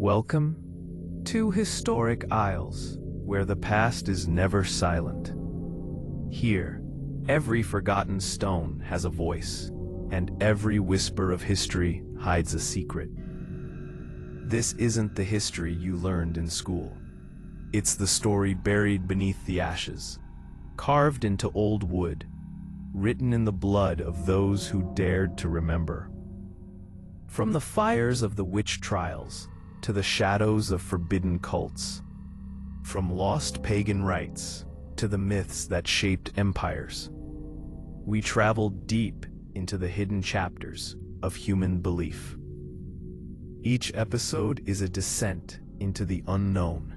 Welcome to Historic Isles, where the past is never silent. Here, every forgotten stone has a voice, and every whisper of history hides a secret. This isn't the history you learned in school. It's the story buried beneath the ashes, carved into old wood, written in the blood of those who dared to remember. From the fires of the witch trials to the shadows of forbidden cults, from lost pagan rites to the myths that shaped empires, we traveled deep into the hidden chapters of human belief. Each episode is a descent into the unknown,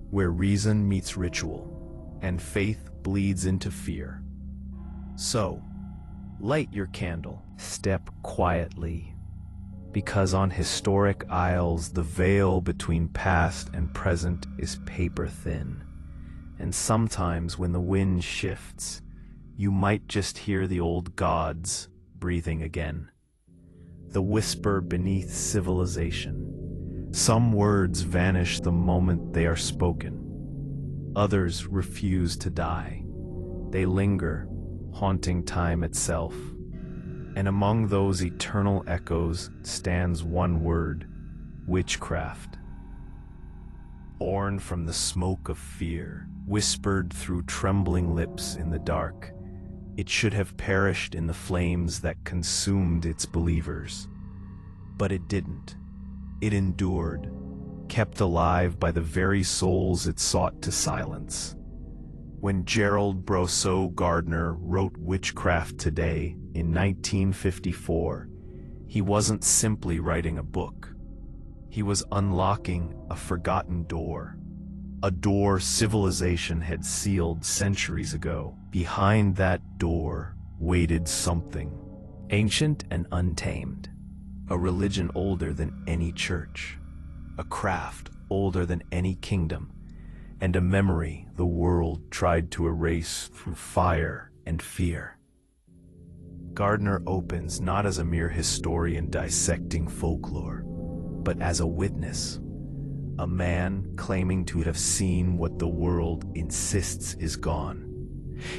where reason meets ritual and faith bleeds into fear. So, light your candle, step quietly, because on Historic Isles the veil between past and present is paper thin, and sometimes when the wind shifts, you might just hear the old gods breathing again. The whisper beneath civilization. Some words vanish the moment they are spoken. Others refuse to die. They linger, haunting time itself. And among those eternal echoes stands one word: witchcraft. Born from the smoke of fear, whispered through trembling lips in the dark, it should have perished in the flames that consumed its believers. But it didn't. It endured, kept alive by the very souls it sought to silence. When Gerald Brosseau Gardner wrote Witchcraft Today in 1954, he wasn't simply writing a book. He was unlocking a forgotten door. A door civilization had sealed centuries ago. Behind that door waited something, ancient and untamed. A religion older than any church. A craft older than any kingdom. And a memory the world tried to erase through fire and fear. Gardner opens not as a mere historian dissecting folklore, but as a witness, a man claiming to have seen what the world insists is gone.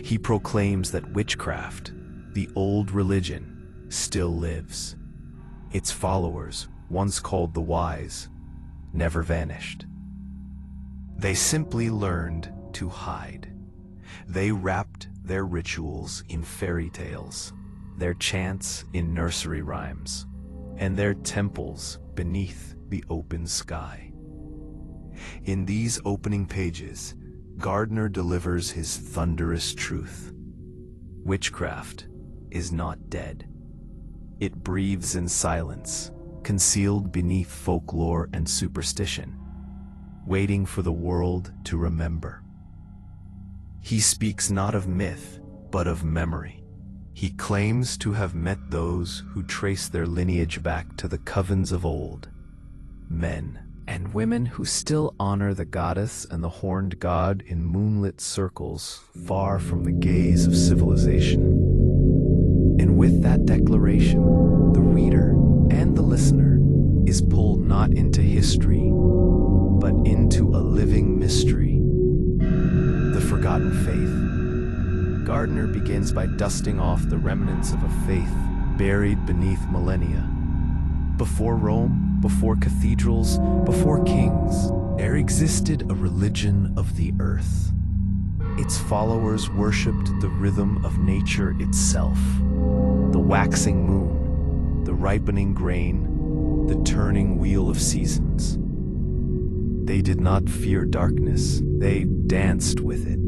He proclaims that witchcraft, the old religion, still lives. Its followers, once called the wise, never vanished. They simply learned to hide. They wrapped their rituals in fairy tales, their chants in nursery rhymes, and their temples beneath the open sky. In these opening pages, Gardner delivers his thunderous truth. Witchcraft is not dead. It breathes in silence, concealed beneath folklore and superstition, waiting for the world to remember. He speaks not of myth, but of memory. He claims to have met those who trace their lineage back to the covens of old, men and women who still honor the goddess and the horned god in moonlit circles far from the gaze of civilization. And with that declaration, the reader and the listener is pulled not into history, but into a living mystery. The forgotten faith. Gardner begins by dusting off the remnants of a faith buried beneath millennia. Before Rome, before cathedrals, before kings, there existed a religion of the earth. Its followers worshipped the rhythm of nature itself. The waxing moon, the ripening grain, the turning wheel of seasons. They did not fear darkness, they danced with it.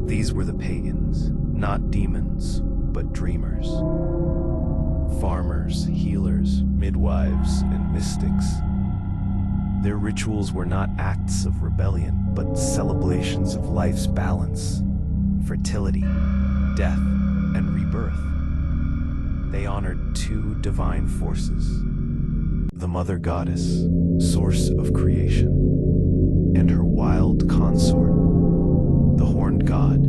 These were the pagans, not demons, but dreamers. Farmers, healers, midwives, and mystics. Their rituals were not acts of rebellion, but celebrations of life's balance, fertility, death, and rebirth. They honored two divine forces: the mother goddess, source of creation, and her wild consort, the horned god,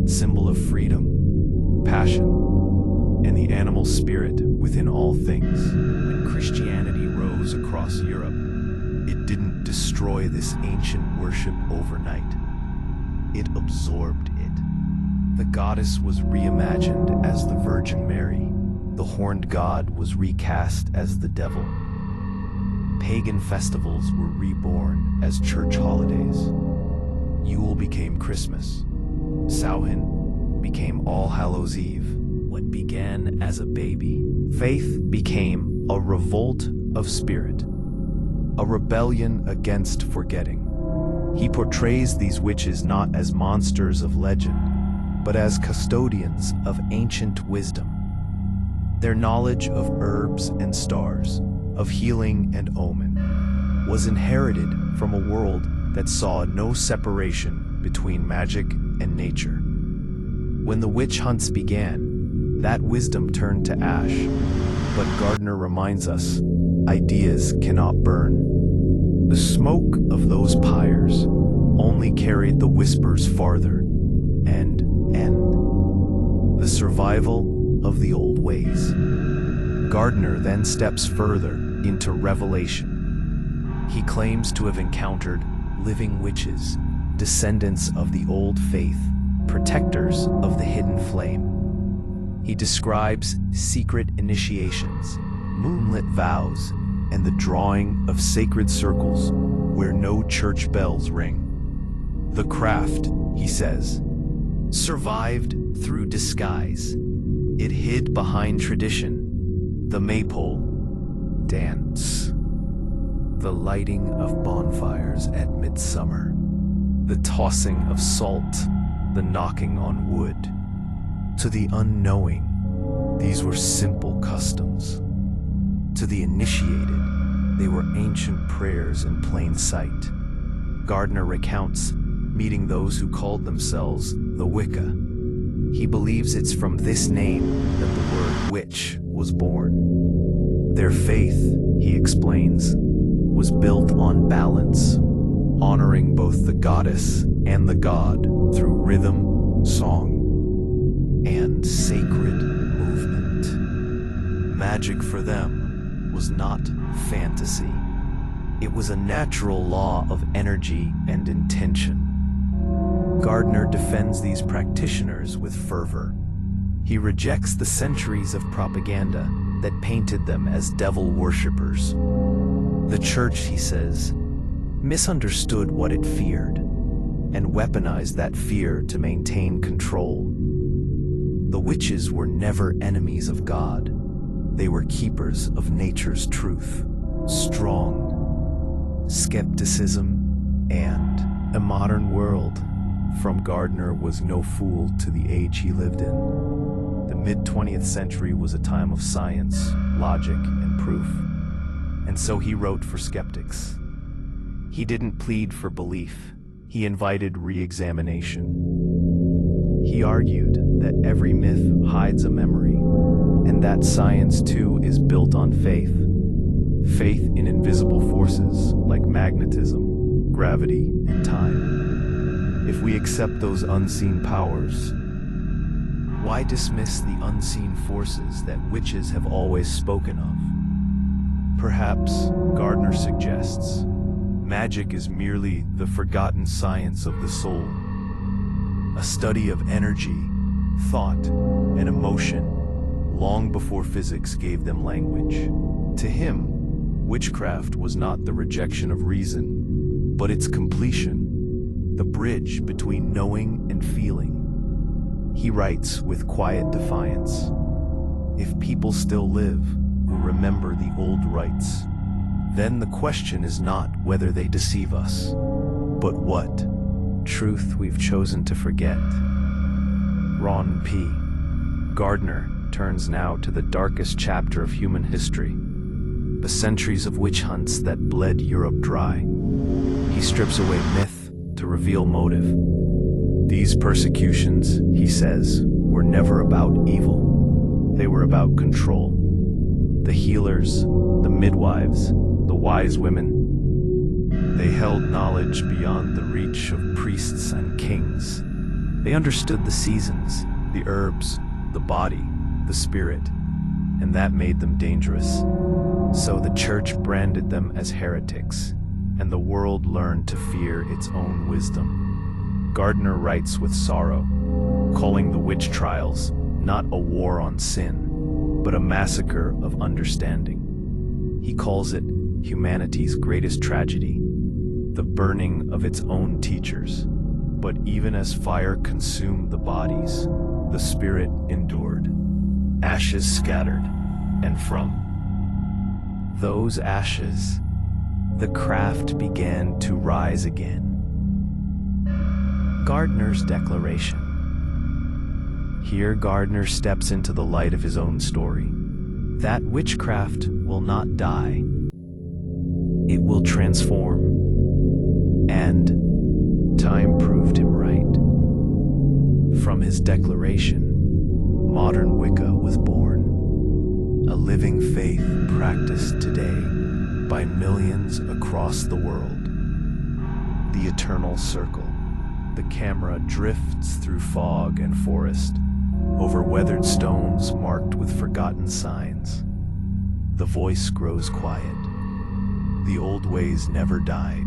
symbol of freedom, passion, and the animal spirit within all things. When Christianity rose across Europe, it destroy this ancient worship overnight. It absorbed it. The goddess was reimagined as the Virgin Mary. The horned god was recast as the devil. Pagan festivals were reborn as church holidays. Yule became Christmas. Samhain became All Hallows Eve. What began as a baby, faith became a revolt of spirit, a rebellion against forgetting. He portrays these witches not as monsters of legend, but as custodians of ancient wisdom. Their knowledge of herbs and stars, of healing and omen, was inherited from a world that saw no separation between magic and nature. When the witch hunts began, that wisdom turned to ash. But Gardner reminds us, ideas cannot burn. The smoke of those pyres only carried the whispers farther, and the survival of the old ways. Gardner then steps further into revelation. He claims to have encountered living witches, descendants of the old faith, protectors of the hidden flame. He describes secret initiations, moonlit vows, and the drawing of sacred circles where no church bells ring. The craft, he says, survived through disguise. It hid behind tradition, the maypole dance, the lighting of bonfires at midsummer, the tossing of salt, the knocking on wood. To the unknowing, these were simple customs. To the initiated, they were ancient prayers in plain sight. Gardner recounts meeting those who called themselves the Wicca. He believes it's from this name that the word witch was born. Their faith, he explains, was built on balance, honoring both the goddess and the god through rhythm, song, and sacred movement. Magic for them was not fantasy. It was a natural law of energy and intention. Gardner defends these practitioners with fervor. He rejects the centuries of propaganda that painted them as devil worshippers. The church, he says, misunderstood what it feared and weaponized that fear to maintain control. The witches were never enemies of God. They were keepers of nature's truth. Strong skepticism and a modern world from Gardner was no fool to the age he lived in. The mid-20th century was a time of science, logic, and proof. And so he wrote for skeptics. He didn't plead for belief. He invited re-examination. He argued that every myth hides a memory, and that science too is built on faith. Faith in invisible forces like magnetism, gravity, and time. If we accept those unseen powers, why dismiss the unseen forces that witches have always spoken of? Perhaps, Gardner suggests, magic is merely the forgotten science of the soul, a study of energy, thought, and emotion long before physics gave them language. To him, witchcraft was not the rejection of reason, but its completion, the bridge between knowing and feeling. He writes with quiet defiance, "If people still live who remember the old rites, then the question is not whether they deceive us, but what truth we've chosen to forget." Ron P. Gardner turns now to the darkest chapter of human history, the centuries of witch hunts that bled Europe dry. He strips away myth to reveal motive. These persecutions, he says, were never about evil. They were about control. The healers, the midwives, the wise women, they held knowledge beyond the reach of priests and kings. They understood the seasons, the herbs, the body, the spirit, and that made them dangerous. So the church branded them as heretics. and the world learned to fear its own wisdom. Gardner writes with sorrow, calling the witch trials not a war on sin, but a massacre of understanding. He calls it humanity's greatest tragedy, the burning of its own teachers. But even as fire consumed the bodies, the spirit endured. Ashes scattered, and from those ashes, the craft began to rise again. Gardner's declaration. Here Gardner steps into the light of his own story. That witchcraft will not die. It will transform. And time proved him right. From his declaration, modern Wicca was born, a living faith practiced today by millions across the world. The eternal circle. The camera drifts through fog and forest, over weathered stones marked with forgotten signs. The voice grows quiet. The old ways never died.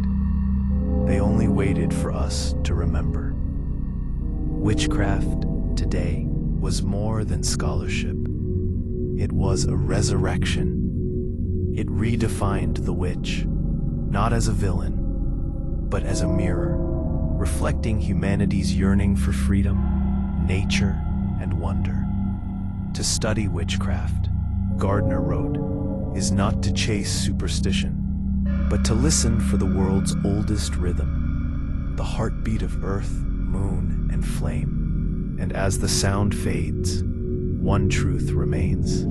They only waited for us to remember. Witchcraft Today was more than scholarship. It was a resurrection. It redefined the witch, not as a villain, but as a mirror, reflecting humanity's yearning for freedom, nature, and wonder. To study witchcraft, Gardner wrote, is not to chase superstition, but to listen for the world's oldest rhythm, the heartbeat of earth, moon, and flame. And as the sound fades, one truth remains.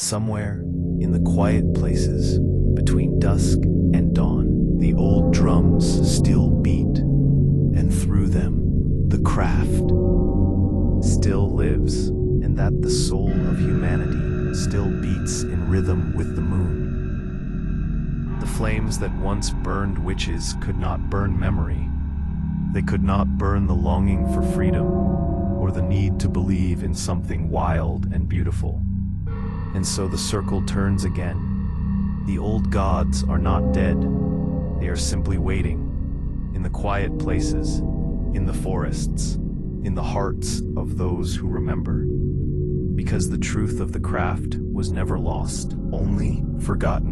Somewhere in the quiet places between dusk and dawn, the old drums still beat, and through them, the craft still lives, and that the soul of humanity still beats in rhythm with the moon. The flames that once burned witches could not burn memory. They could not burn the longing for freedom or the need to believe in something wild and beautiful. And so the circle turns again. The old gods are not dead. They are simply waiting in the quiet places, in the forests, in the hearts of those who remember. Because the truth of the craft was never lost, only forgotten.